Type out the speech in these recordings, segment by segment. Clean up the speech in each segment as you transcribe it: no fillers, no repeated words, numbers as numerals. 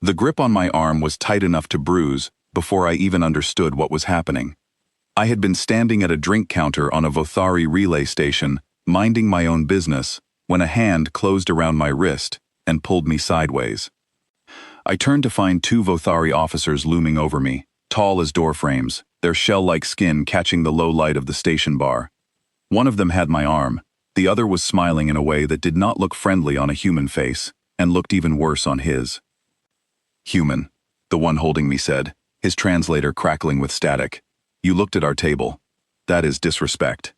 The grip on my arm was tight enough to bruise before I even understood what was happening. I had been standing at a drink counter on a Vothari relay station, minding my own business, when a hand closed around my wrist and pulled me sideways. I turned to find two Vothari officers looming over me, tall as door frames, their shell-like skin catching the low light of the station bar. One of them had my arm, the other was smiling in a way that did not look friendly on a human face, and looked even worse on his. "Human," the one holding me said, his translator crackling with static. "You looked at our table. That is disrespect."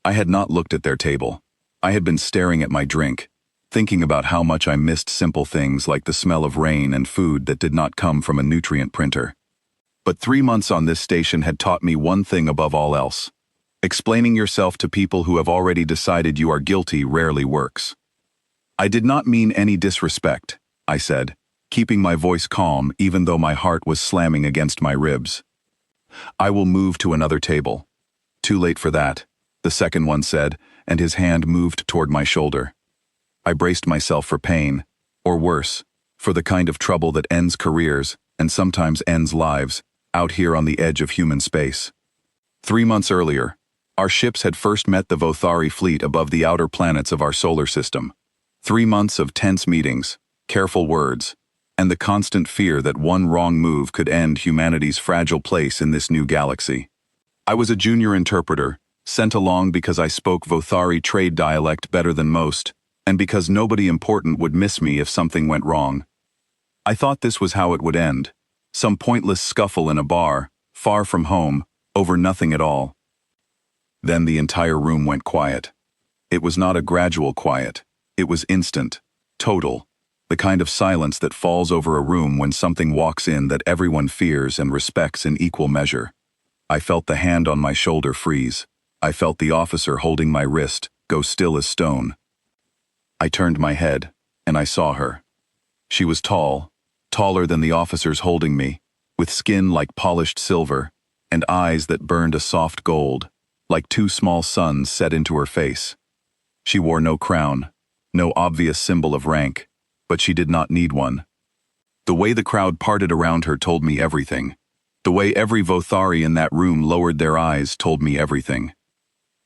I had not looked at their table. I had been staring at my drink, thinking about how much I missed simple things like the smell of rain and food that did not come from a nutrient printer. But 3 months on this station had taught me one thing above all else. Explaining yourself to people who have already decided you are guilty rarely works. "I did not mean any disrespect," I said, keeping my voice calm even though my heart was slamming against my ribs. "I will move to another table." "Too late for that," the second one said, and his hand moved toward my shoulder. I braced myself for pain, or worse, for the kind of trouble that ends careers and sometimes ends lives, out here on the edge of human space. 3 months earlier, our ships had first met the Vothari fleet above the outer planets of our solar system. 3 months of tense meetings, careful words, and the constant fear that one wrong move could end humanity's fragile place in this new galaxy. I was a junior interpreter, sent along because I spoke Vothari trade dialect better than most, and because nobody important would miss me if something went wrong. I thought this was how it would end, some pointless scuffle in a bar, far from home, over nothing at all. Then the entire room went quiet. It was not a gradual quiet, it was instant, total, the kind of silence that falls over a room when something walks in that everyone fears and respects in equal measure. I felt the hand on my shoulder freeze. I felt the officer holding my wrist go still as stone. I turned my head, and I saw her. She was tall, taller than the officers holding me, with skin like polished silver, and eyes that burned a soft gold, like 2 small suns set into her face. She wore no crown, no obvious symbol of rank, but she did not need one. The way the crowd parted around her told me everything. The way every Vothari in that room lowered their eyes told me everything.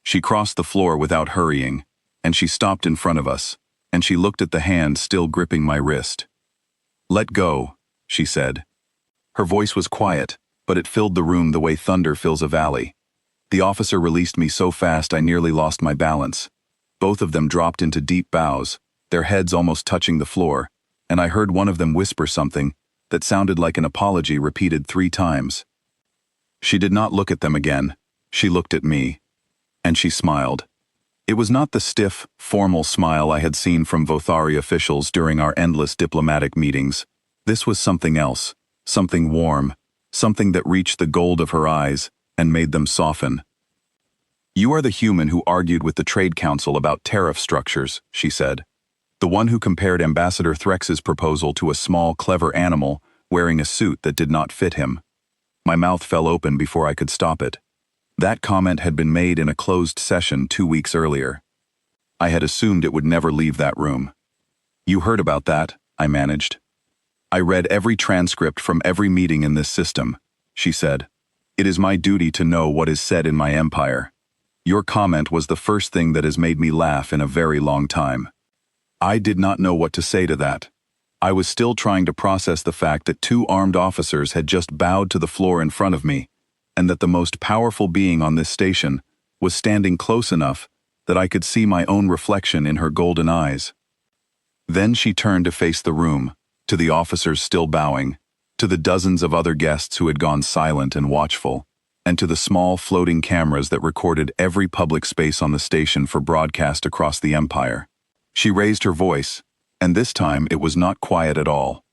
She crossed the floor without hurrying, and she stopped in front of us, and she looked at the hand still gripping my wrist. "Let go," she said. Her voice was quiet, but it filled the room the way thunder fills a valley. The officer released me so fast I nearly lost my balance. Both of them dropped into deep bows, their heads almost touching the floor, and I heard one of them whisper something that sounded like an apology repeated 3 times. She did not look at them again. She looked at me. And she smiled. It was not the stiff, formal smile I had seen from Vothari officials during our endless diplomatic meetings. This was something else, something warm, something that reached the gold of her eyes and made them soften. "You are the human who argued with the Trade Council about tariff structures," she said. "The one who compared Ambassador Threx's proposal to a small, clever animal wearing a suit that did not fit him." My mouth fell open before I could stop it. That comment had been made in a closed session 2 weeks earlier. I had assumed it would never leave that room. "You heard about that," I managed. "I read every transcript from every meeting in this system," she said. "It is my duty to know what is said in my empire. Your comment was the first thing that has made me laugh in a very long time." I did not know what to say to that. I was still trying to process the fact that 2 armed officers had just bowed to the floor in front of me, and that the most powerful being on this station was standing close enough that I could see my own reflection in her golden eyes. Then she turned to face the room, to the officers still bowing, to the dozens of other guests who had gone silent and watchful, and to the small floating cameras that recorded every public space on the station for broadcast across the empire. She raised her voice, and this time it was not quiet at all.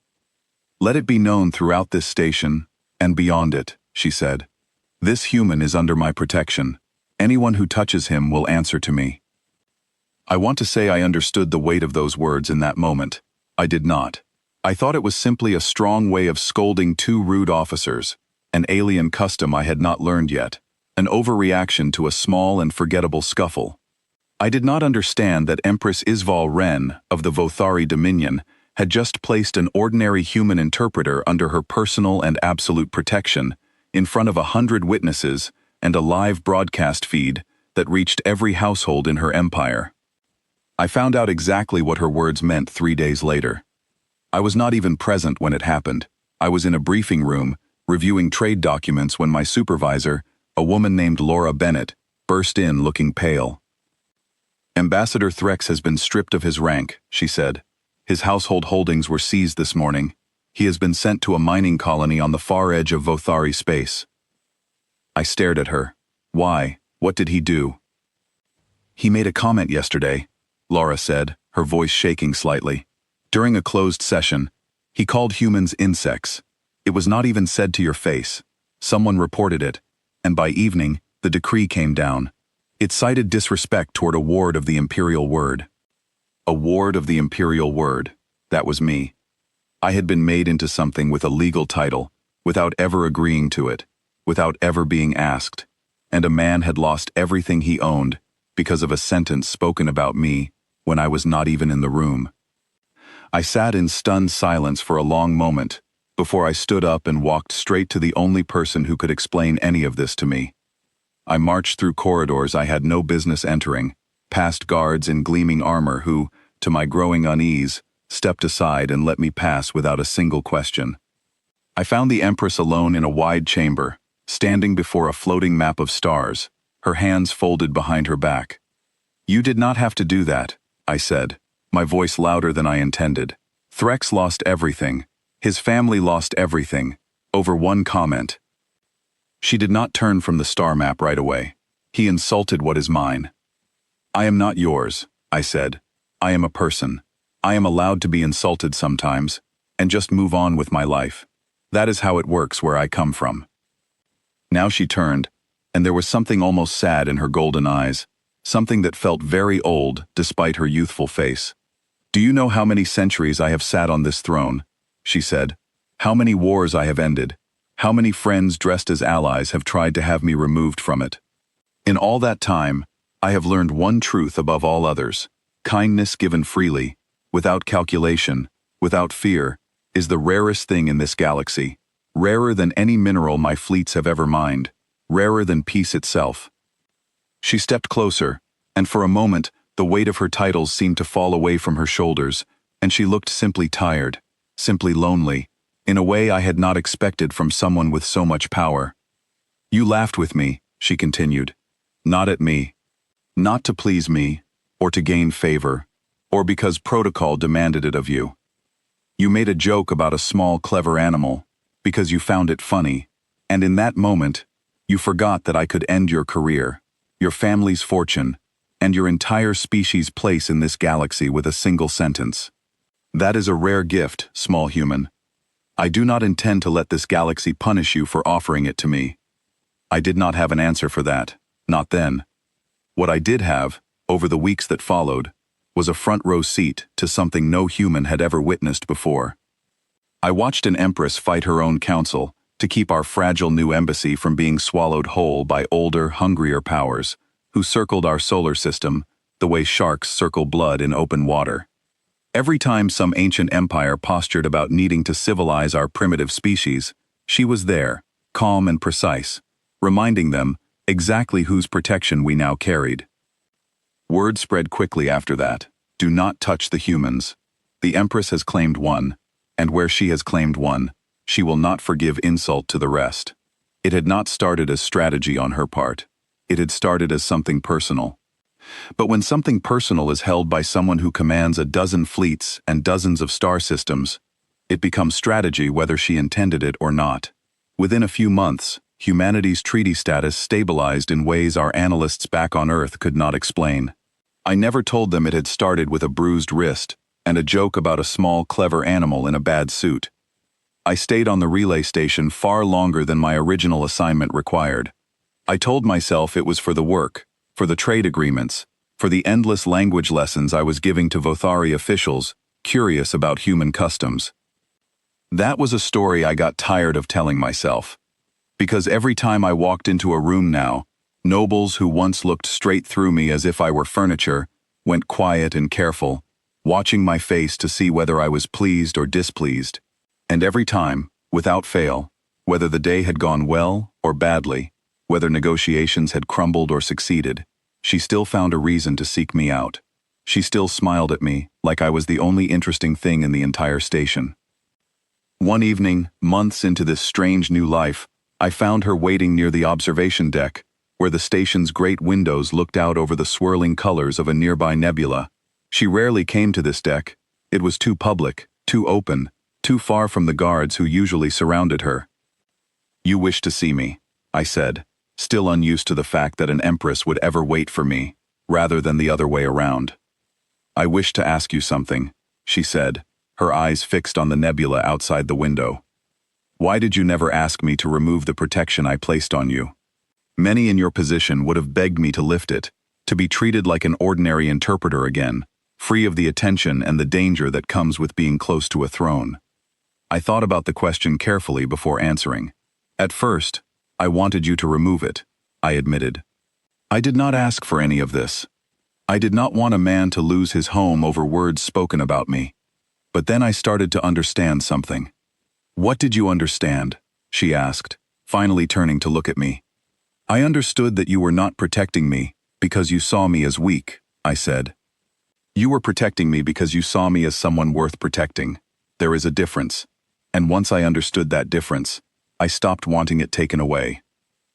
"Let it be known throughout this station, and beyond it," she said. "This human is under my protection. Anyone who touches him will answer to me." I want to say I understood the weight of those words in that moment. I did not. I thought it was simply a strong way of scolding 2 rude officers, an alien custom I had not learned yet, an overreaction to a small and forgettable scuffle. I did not understand that Empress Isval Wren of the Vothari Dominion had just placed an ordinary human interpreter under her personal and absolute protection, in front of 100 witnesses and a live broadcast feed that reached every household in her empire. I found out exactly what her words meant 3 days later. I was not even present when it happened. I was in a briefing room, reviewing trade documents when my supervisor, a woman named Laura Bennett, burst in looking pale. "Ambassador Threx has been stripped of his rank," she said. "His household holdings were seized this morning. He has been sent to a mining colony on the far edge of Vothari space." I stared at her. "Why? What did he do?" "He made a comment yesterday," Laura said, her voice shaking slightly. "During a closed session, he called humans insects. It was not even said to your face. Someone reported it, and by evening, the decree came down. It cited disrespect toward a ward of the Imperial Word." A ward of the Imperial Word. That was me. I had been made into something with a legal title, without ever agreeing to it, without ever being asked, and a man had lost everything he owned because of a sentence spoken about me when I was not even in the room. I sat in stunned silence for a long moment before I stood up and walked straight to the only person who could explain any of this to me. I marched through corridors I had no business entering, past guards in gleaming armor who, to my growing unease, stepped aside and let me pass without a single question. I found the Empress alone in a wide chamber, standing before a floating map of stars, her hands folded behind her back. "You did not have to do that," I said, my voice louder than I intended. "Threx lost everything. His family lost everything, over one comment." She did not turn from the star map right away. "He insulted what is mine." "I am not yours," I said. "I am a person. I am allowed to be insulted sometimes, and just move on with my life. That is how it works where I come from." Now she turned, and there was something almost sad in her golden eyes, something that felt very old despite her youthful face. "Do you know how many centuries I have sat on this throne?" she said. "How many wars I have ended? How many friends dressed as allies have tried to have me removed from it? In all that time, I have learned one truth above all others. Kindness given freely, without calculation, without fear, is the rarest thing in this galaxy, rarer than any mineral my fleets have ever mined, rarer than peace itself." She stepped closer, and for a moment, the weight of her titles seemed to fall away from her shoulders, and she looked simply tired, simply lonely, in a way I had not expected from someone with so much power. "You laughed with me," she continued. "Not at me. Not to please me, or to gain favor, or because protocol demanded it of you. You made a joke about a small, clever animal, because you found it funny, and in that moment, you forgot that I could end your career, your family's fortune, and your entire species' place in this galaxy with a single sentence. That is a rare gift, small human. I do not intend to let this galaxy punish you for offering it to me." I did not have an answer for that, not then. What I did have, over the weeks that followed, was a front-row seat to something no human had ever witnessed before. I watched an empress fight her own council to keep our fragile new embassy from being swallowed whole by older, hungrier powers, who circled our solar system the way sharks circle blood in open water. Every time some ancient empire postured about needing to civilize our primitive species, she was there, calm and precise, reminding them exactly whose protection we now carried. Word spread quickly after that. "Do not touch the humans. The Empress has claimed one, and where she has claimed one, she will not forgive insult to the rest." It had not started as strategy on her part. It had started as something personal. But when something personal is held by someone who commands a dozen fleets and dozens of star systems, it becomes strategy whether she intended it or not. Within a few months, humanity's treaty status stabilized in ways our analysts back on Earth could not explain. I never told them it had started with a bruised wrist and a joke about a small, clever animal in a bad suit. I stayed on the relay station far longer than my original assignment required. I told myself it was for the work, for the trade agreements, for the endless language lessons I was giving to Vothari officials, curious about human customs. That was a story I got tired of telling myself. Because every time I walked into a room now, nobles who once looked straight through me as if I were furniture, went quiet and careful, watching my face to see whether I was pleased or displeased. And every time, without fail, whether the day had gone well or badly, whether negotiations had crumbled or succeeded, she still found a reason to seek me out. She still smiled at me like I was the only interesting thing in the entire station. One evening, months into this strange new life, I found her waiting near the observation deck, where the station's great windows looked out over the swirling colors of a nearby nebula. She rarely came to this deck. It was too public, too open, too far from the guards who usually surrounded her. "You wish to see me," I said, still unused to the fact that an empress would ever wait for me, rather than the other way around. "I wish to ask you something," she said, her eyes fixed on the nebula outside the window. "Why did you never ask me to remove the protection I placed on you? Many in your position would have begged me to lift it, to be treated like an ordinary interpreter again, free of the attention and the danger that comes with being close to a throne." I thought about the question carefully before answering. "At first, I wanted you to remove it," I admitted. "I did not ask for any of this. I did not want a man to lose his home over words spoken about me. But then I started to understand something." "What did you understand?" she asked, finally turning to look at me. "I understood that you were not protecting me because you saw me as weak," I said. "You were protecting me because you saw me as someone worth protecting. There is a difference. And once I understood that difference, I stopped wanting it taken away."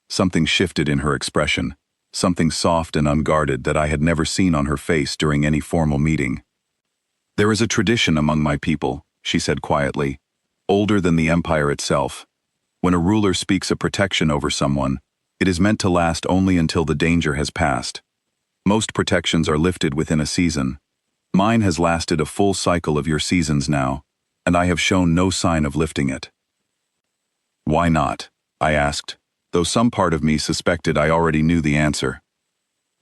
Something shifted in her expression, something soft and unguarded that I had never seen on her face during any formal meeting. "There is a tradition among my people," she said quietly, "older than the empire itself. When a ruler speaks a protection over someone, it is meant to last only until the danger has passed. Most protections are lifted within a season. Mine has lasted a full cycle of your seasons now, and I have shown no sign of lifting it." "Why not?" I asked, though some part of me suspected I already knew the answer.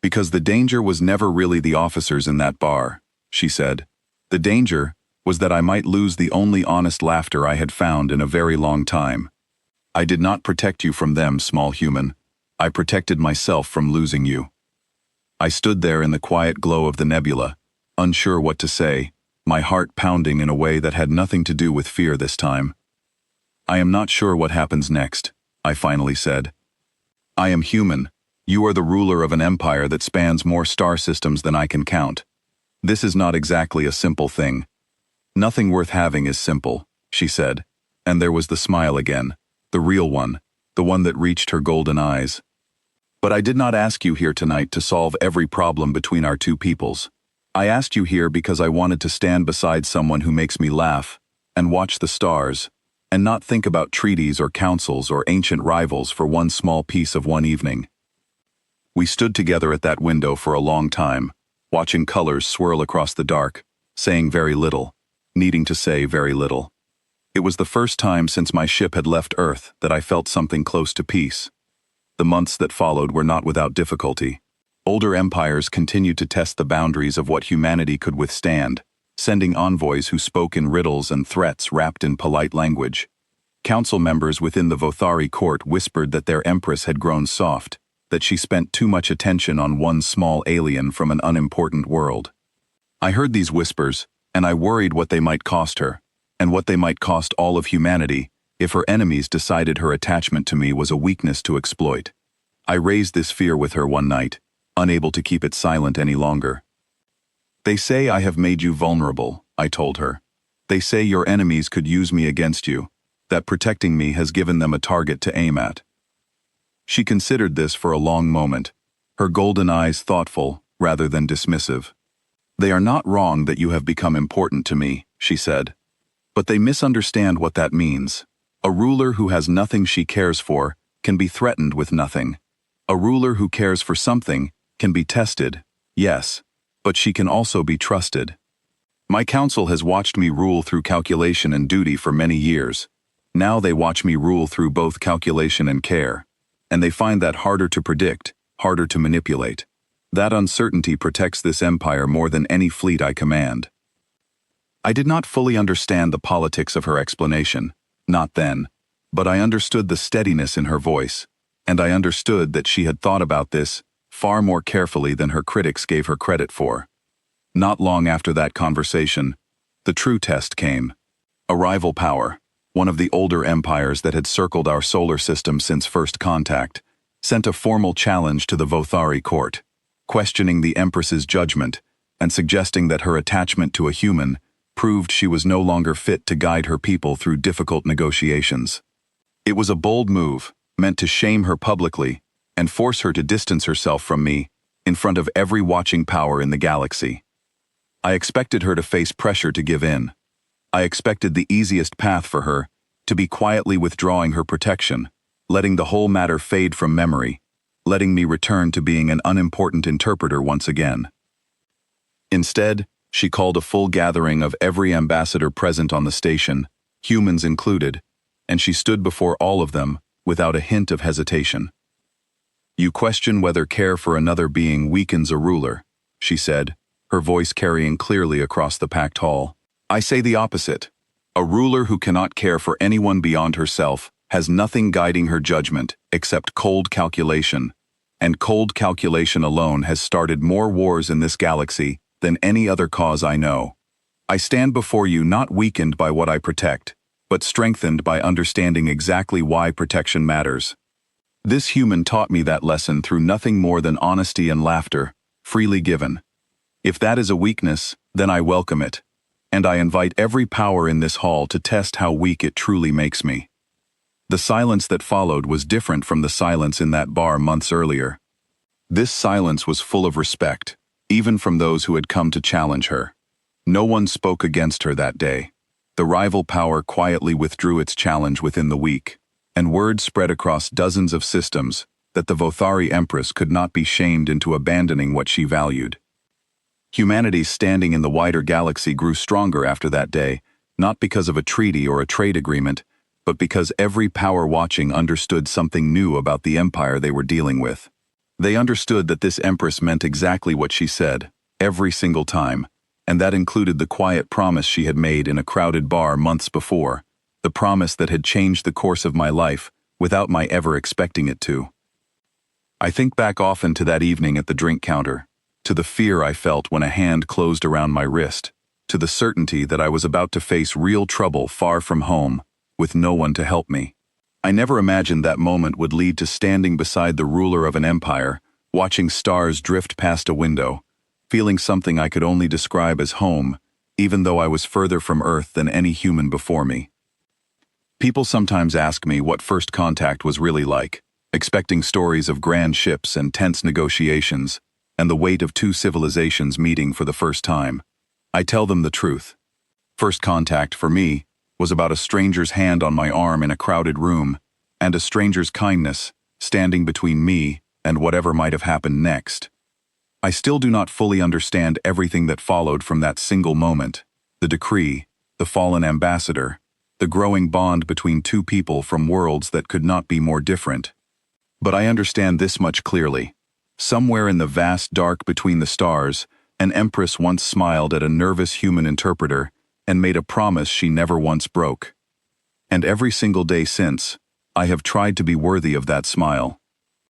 "Because the danger was never really the officers in that bar," she said. "The danger was that I might lose the only honest laughter I had found in a very long time. I did not protect you from them, small human. I protected myself from losing you." I stood there in the quiet glow of the nebula, unsure what to say, my heart pounding in a way that had nothing to do with fear this time. "I am not sure what happens next," I finally said. "I am human. You are the ruler of an empire that spans more star systems than I can count. This is not exactly a simple thing." "Nothing worth having is simple," she said, and there was the smile again, the real one, the one that reached her golden eyes. "But I did not ask you here tonight to solve every problem between our two peoples. I asked you here because I wanted to stand beside someone who makes me laugh, and watch the stars, and not think about treaties or councils or ancient rivals for one small piece of one evening." We stood together at that window for a long time, watching colors swirl across the dark, saying very little, needing to say very little. It was the first time since my ship had left Earth that I felt something close to peace. The months that followed were not without difficulty. Older empires continued to test the boundaries of what humanity could withstand, sending envoys who spoke in riddles and threats wrapped in polite language. Council members within the Vothari court whispered that their empress had grown soft, that she spent too much attention on one small alien from an unimportant world. I heard these whispers, and I worried what they might cost her, and what they might cost all of humanity, if her enemies decided her attachment to me was a weakness to exploit. I raised this fear with her one night, unable to keep it silent any longer. "They say I have made you vulnerable," I told her. "They say your enemies could use me against you, that protecting me has given them a target to aim at." She considered this for a long moment, her golden eyes thoughtful rather than dismissive. "They are not wrong that you have become important to me," she said. "But they misunderstand what that means. A ruler who has nothing she cares for can be threatened with nothing. A ruler who cares for something can be tested, yes, but she can also be trusted. My council has watched me rule through calculation and duty for many years. Now they watch me rule through both calculation and care, and they find that harder to predict, harder to manipulate. That uncertainty protects this empire more than any fleet I command." I did not fully understand the politics of her explanation, not then, but I understood the steadiness in her voice, and I understood that she had thought about this far more carefully than her critics gave her credit for. Not long after that conversation, the true test came. A rival power, one of the older empires that had circled our solar system since first contact, sent a formal challenge to the Vothari court, questioning the Empress's judgment and suggesting that her attachment to a human proved she was no longer fit to guide her people through difficult negotiations. It was a bold move, meant to shame her publicly and force her to distance herself from me in front of every watching power in the galaxy. I expected her to face pressure to give in. I expected the easiest path for her to be quietly withdrawing her protection, letting the whole matter fade from memory, letting me return to being an unimportant interpreter once again. Instead, she called a full gathering of every ambassador present on the station, humans included, and she stood before all of them without a hint of hesitation. "You question whether care for another being weakens a ruler," she said, her voice carrying clearly across the packed hall. "I say the opposite. A ruler who cannot care for anyone beyond herself has nothing guiding her judgment except cold calculation, and cold calculation alone has started more wars in this galaxy than any other cause I know. I stand before you not weakened by what I protect, but strengthened by understanding exactly why protection matters. This human taught me that lesson through nothing more than honesty and laughter, freely given. If that is a weakness, then I welcome it, and I invite every power in this hall to test how weak it truly makes me." The silence that followed was different from the silence in that bar months earlier. This silence was full of respect, even from those who had come to challenge her. No one spoke against her that day. The rival power quietly withdrew its challenge within the week, and word spread across dozens of systems that the Vothari Empress could not be shamed into abandoning what she valued. Humanity's standing in the wider galaxy grew stronger after that day, not because of a treaty or a trade agreement, but because every power watching understood something new about the empire they were dealing with. They understood that this empress meant exactly what she said, every single time, and that included the quiet promise she had made in a crowded bar months before, the promise that had changed the course of my life without my ever expecting it to. I think back often to that evening at the drink counter, to the fear I felt when a hand closed around my wrist, to the certainty that I was about to face real trouble far from home, with no one to help me. I never imagined that moment would lead to standing beside the ruler of an empire, watching stars drift past a window, feeling something I could only describe as home, even though I was further from Earth than any human before me. People sometimes ask me what first contact was really like, expecting stories of grand ships and tense negotiations, and the weight of two civilizations meeting for the first time. I tell them the truth. First contact, for me, was about a stranger's hand on my arm in a crowded room, and a stranger's kindness standing between me and whatever might have happened next. I still do not fully understand everything that followed from that single moment, the decree, the fallen ambassador, the growing bond between two people from worlds that could not be more different. But I understand this much clearly. Somewhere in the vast dark between the stars, an empress once smiled at a nervous human interpreter and made a promise she never once broke. And every single day since, I have tried to be worthy of that smile.